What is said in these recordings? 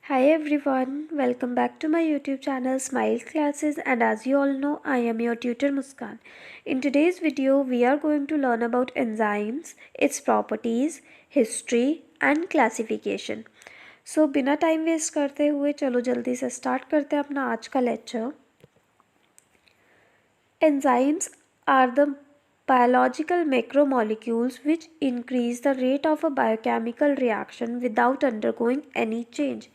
Hi everyone, welcome back to my YouTube channel Smile Classes, and as you all know, I am your tutor Muskan. In today's video, we are going to learn about enzymes, its properties, history and classification. So बिना time waste करते हुए चलो जल्दी से start करते हैं अपना आज का lecture. Enzymes are the biological macromolecules which increase the rate of a biochemical reaction without undergoing any change.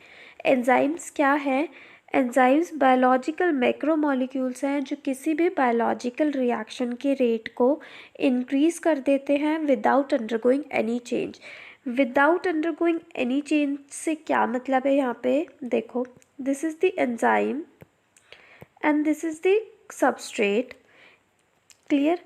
Enzymes क्या है? एंजाइम्स बायोलॉजिकल मैक्रोमोलिक्यूल्स हैं जो किसी भी बायोलॉजिकल रिएक्शन के रेट को इंक्रीज कर देते हैं without undergoing any change. Without undergoing any change से क्या मतलब है? यहाँ पे देखो, this is the enzyme and this is the substrate. Clear?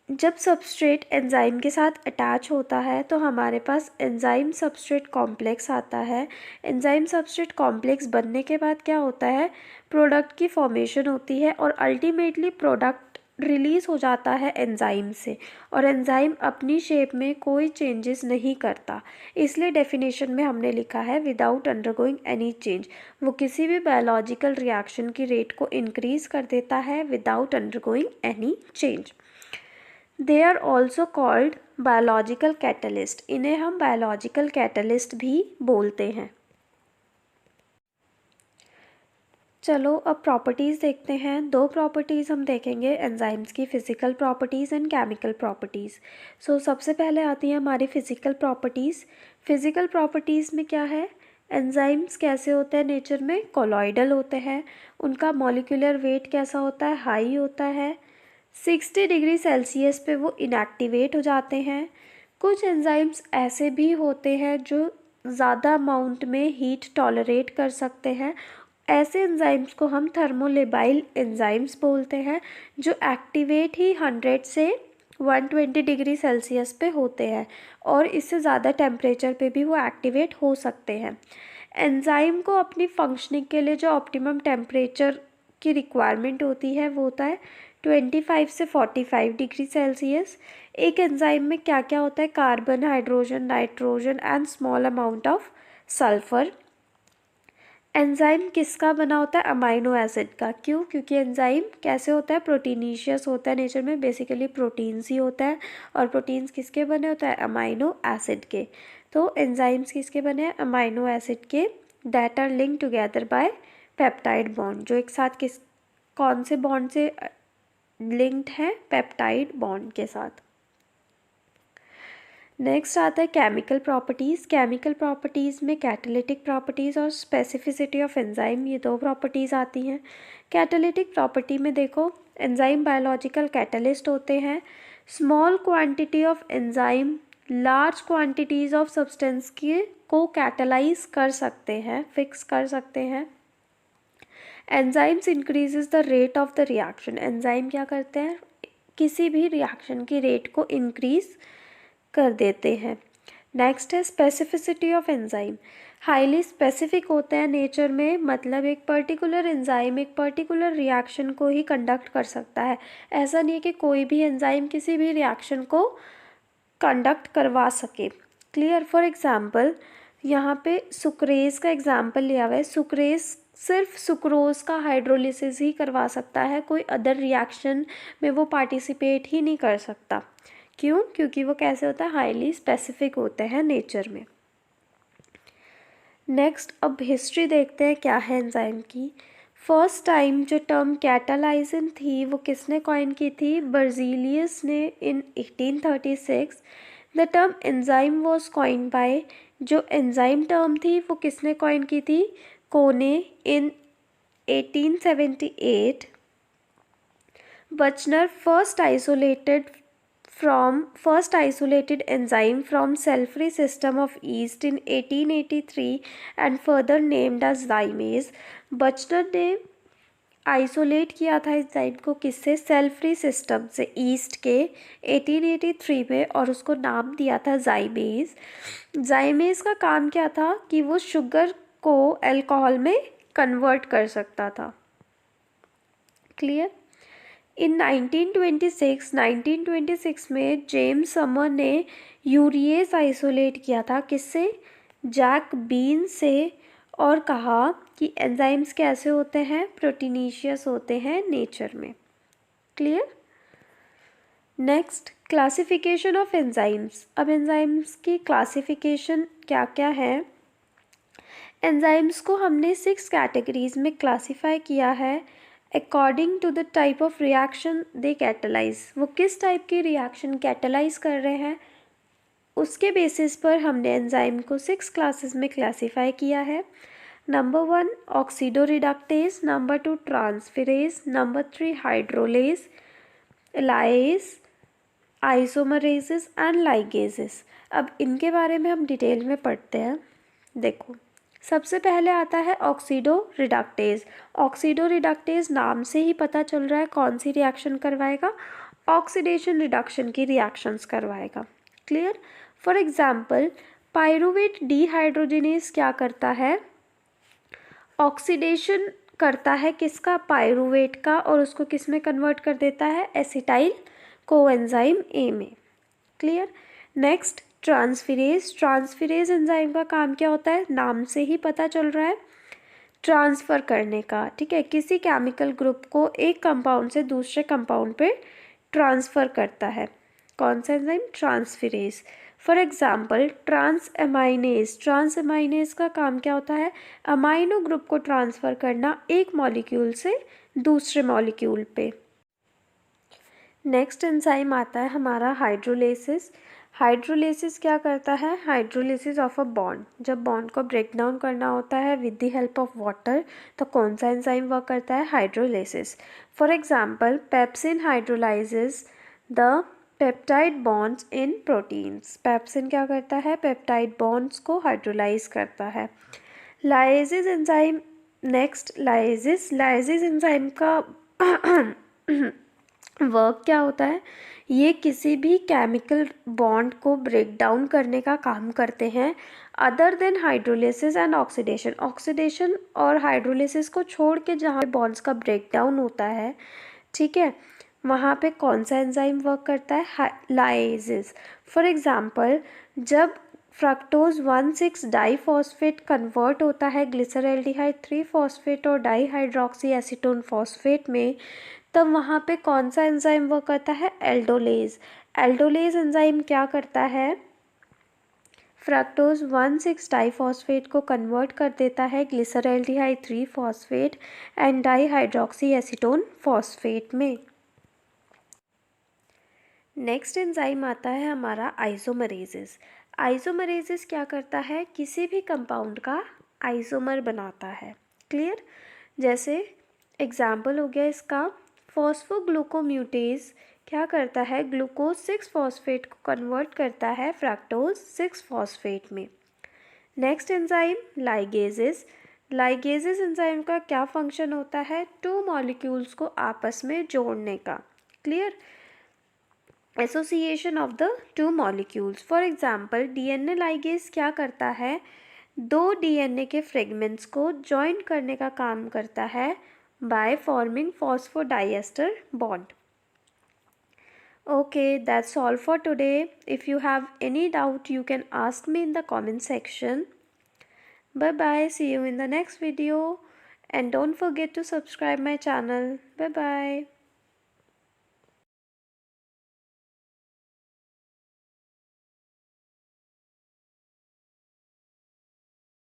जब सबस्ट्रेट एंजाइम के साथ अटैच होता है तो हमारे पास एंजाइम सबस्ट्रेट कॉम्प्लेक्स आता है. एंजाइम सबस्ट्रेट कॉम्प्लेक्स बनने के बाद क्या होता है? प्रोडक्ट की फॉर्मेशन होती है और अल्टीमेटली प्रोडक्ट रिलीज़ हो जाता है एंजाइम से, और एंजाइम अपनी शेप में कोई चेंजेस नहीं करता. इसलिए डेफिनेशन में हमने लिखा है विदाउट अंडरगोइंग एनी चेंज. वो किसी भी बायोलॉजिकल रिएक्शन की रेट को इंक्रीज़ कर देता है without undergoing any change. They are also called biological catalyst. इन्हें हम बायोलॉजिकल कैटलिस्ट भी बोलते हैं. चलो अब प्रॉपर्टीज़ देखते हैं. दो प्रॉपर्टीज़ हम देखेंगे एंजाइम्स की, physical properties and chemical properties. So सबसे पहले आती है हमारी फ़िज़िकल प्रॉपर्टीज़. फ़िज़िकल प्रॉपर्टीज़ में क्या है? एंजाइम्स कैसे होते हैं नेचर में? कोलॉइडल होते हैं. उनका मॉलिक्यूलर वेट कैसा होता है? हाई होता है. 60 डिग्री सेल्सियस पे वो इनएक्टिवेट हो जाते हैं. कुछ एंजाइम्स ऐसे भी होते हैं जो ज़्यादा अमाउंट में हीट टॉलरेट कर सकते हैं. ऐसे एंजाइम्स को हम थर्मोलेबाइल एंजाइम्स बोलते हैं जो एक्टिवेट ही 100 से 120 डिग्री सेल्सियस पे होते हैं, और इससे ज़्यादा टेम्परेचर पे भी वो एक्टिवेट हो सकते हैं. एंजाइम को अपनी फंक्शनिंग के लिए जो ऑप्टिमम टेम्परेचर की रिक्वायरमेंट होती है वो होता है 25 से 45 डिग्री सेल्सियस. एक एंजाइम में क्या क्या होता है? Carbon, hydrogen, nitrogen and small amount of sulphur. Enzyme किसका बना होता है? अमाइनो एसिड का. क्यों? क्योंकि एंजाइम कैसे होता है? प्रोटीनीशियस होता है नेचर में. बेसिकली प्रोटीन्स ही होता है, और प्रोटीन्स किसके बने होता है? अमाइनो एसिड के. तो एंजाइम्स किसके बने हैं? अमाइनो एसिड के, that are link together by peptide bond. जो एक साथ कौन से बॉन्ड से लिंक्ड है? पेप्टाइड बॉन्ड के साथ. नेक्स्ट आता है केमिकल प्रॉपर्टीज़. केमिकल प्रॉपर्टीज़ में कैटालिटिक प्रॉपर्टीज़ और स्पेसिफिसिटी ऑफ एंजाइम, ये दो प्रॉपर्टीज़ आती हैं. कैटालिटिक प्रॉपर्टी में देखो, एंजाइम बायोलॉजिकल कैटलिस्ट होते हैं. Small quantity of enzyme large quantities of substance को कैटलाइज कर सकते हैं, फिक्स कर सकते हैं. Enzymes increases the rate of the reaction. Enzyme क्या करते हैं? किसी भी रिएक्शन की रेट को इंक्रीज कर देते हैं. नेक्स्ट है specificity of enzyme. Highly specific होते हैं नेचर में, मतलब एक पर्टिकुलर एंजाइम एक पर्टिकुलर रिएक्शन को ही कंडक्ट कर सकता है. ऐसा नहीं है कि कोई भी एंजाइम किसी भी रिएक्शन को कंडक्ट करवा सके. क्लियर? फॉर एग्जाम्पल यहाँ पे सुक्रेज का एग्जाम्पल लिया हुआ है. सुक्रेज सिर्फ सुक्रोज का हाइड्रोलिसिस ही करवा सकता है, कोई अदर रिएक्शन में वो पार्टिसिपेट ही नहीं कर सकता. क्यों? क्योंकि वो कैसे होता है? हाईली स्पेसिफिक होते हैं नेचर में. नेक्स्ट अब हिस्ट्री देखते हैं क्या है एंजाइम की. फर्स्ट टाइम जो टर्म कैटालाइजिन थी वो किसने कॉइन की थी? बर्जीलियस ने in 1836. The term enzyme was coin by, जो एंजाइम टर्म थी वो किसने कॉइन की थी? Kuhne in 1878. Buchner first isolated enzyme from cell-free system of yeast in 1883 and further named as zymase. बचनर ने आइसोलेट किया था एंजाइम को किससे? सेल फ्री सिस्टम से, ईस्ट के 1883 में, और उसको नाम दिया था जाइमेज. जाइमेज का काम क्या था? कि वो शुगर को अल्कोहल में कन्वर्ट कर सकता था. क्लियर? इन 1926 में जेम्स समर ने यूरिएज आइसोलेट किया था. किससे? जैक बीन से. और कहा कि एंजाइम्स कैसे होते हैं, प्रोटीनेशियस होते हैं नेचर में। Clear. Next, classification of enzymes. अब एंजाइम्स की क्लासिफिकेशन क्या क्या है। एंजाइम्स को हमने 6 कैटेगरीज में क्लासीफाई किया है according to the type of reaction they catalyse. वो किस टाइप की रिएक्शन कैटेलाइज कर रहे हैं उसके बेसिस पर हमने एंजाइम को 6 क्लासेस में क्लासीफाई किया है। Number 1 oxido reductase, number 2 transferase, number 3 hydrolase, lyase, isomerases and ligases. अब इनके बारे में हम डिटेल में पढ़ते हैं। देखो, सबसे पहले आता है ऑक्सीडो रिडक्टेज। ऑक्सीडो रिडक्टेज नाम से ही पता चल रहा है कौन सी रिएक्शन करवाएगा, ऑक्सीडेशन रिडक्शन की रिएक्शंस करवाएगा। Clear. For example, pyruvate dehydrogenase क्या करता है, ऑक्सीडेशन करता है किसका, पायरुवेट का, और उसको किस में कन्वर्ट कर देता है, एसिटाइल कोएंजाइम ए में। Clear. Next, transferase. Transferase enzyme का काम क्या होता है, नाम से ही पता चल रहा है, ट्रांसफ़र करने का। ठीक है, किसी केमिकल ग्रुप को एक कंपाउंड से दूसरे कंपाउंड पे ट्रांसफ़र करता है। कौन सा enzyme, transferase. For example, transaminase. Transaminase का काम क्या होता है, अमाइनो ग्रुप को ट्रांसफ़र करना एक मॉलिक्यूल से दूसरे मॉलिक्यूल पे। नेक्स्ट एंजाइम आता है हमारा हाइड्रोलिसिस। हाइड्रोलिसिस क्या करता है, हाइड्रोलिसिस ऑफ अ बॉन्ड। जब बॉन्ड को ब्रेक डाउन करना होता है with the help of water, तो कौन सा एंजाइम वर्क करता है, hydrolysis. For example, pepsin hydrolyses the peptide bonds in proteins. Pepsin क्या करता है, पेप्टाइड बॉन्ड्स को हाइड्रोलाइज करता है। Lysis enzyme. Next, lysis. Lysis enzyme का वर्क क्या होता है, ये किसी भी केमिकल बॉन्ड को ब्रेक डाउन करने का काम करते हैं other than hydrolysis and oxidation. Oxidation और हाइड्रोलिसिस को छोड़ के जहाँ बॉन्ड्स का ब्रेक डाउन होता है, ठीक है, वहाँ पे कौन सा एंजाइम वर्क करता है, लाइसिस। फॉर एग्जांपल, जब फ्रक्टोज 1,6 डाईफॉस्फेट कन्वर्ट होता है ग्लिसरल्डिहाइड 3 फॉस्फेट और डाईहाइड्रोक्सी एसीटोन फॉस्फेट में, तब वहाँ पे कौन सा एंजाइम वर्क करता है, एल्डोलेज। एल्डोलेज एंजाइम क्या करता है, फ्रक्टोज 1,6 डाईफॉस्फेट को कन्वर्ट कर देता है glyceraldehyde 3 phosphate and dihydroxy acetone phosphate में। नेक्स्ट एंजाइम आता है हमारा आइसोमरेजेस। आइसोमरेजेस क्या करता है, किसी भी कंपाउंड का आइसोमर बनाता है। क्लियर। जैसे एग्जाम्पल हो गया इसका, फॉस्फोग्लूकोम्यूटेज क्या करता है, ग्लूकोज 6 फॉस्फेट को कन्वर्ट करता है फ्रक्टोज 6 फॉस्फेट में। Next enzyme ligases. Ligases enzyme का क्या फंक्शन होता है, 2 मॉलिक्यूल्स को आपस में जोड़ने का। Clear. Association of the 2 molecules. For example, DNA ligase क्या करता है, 2 डीएनए के फ्रेगमेंट्स को जॉइन करने का काम करता है by forming phosphodiester bond. Okay, that's all for today. If you have any doubt, you can ask me in the comment section. Bye bye. See you in the next video. And don't forget to subscribe my channel. Bye bye.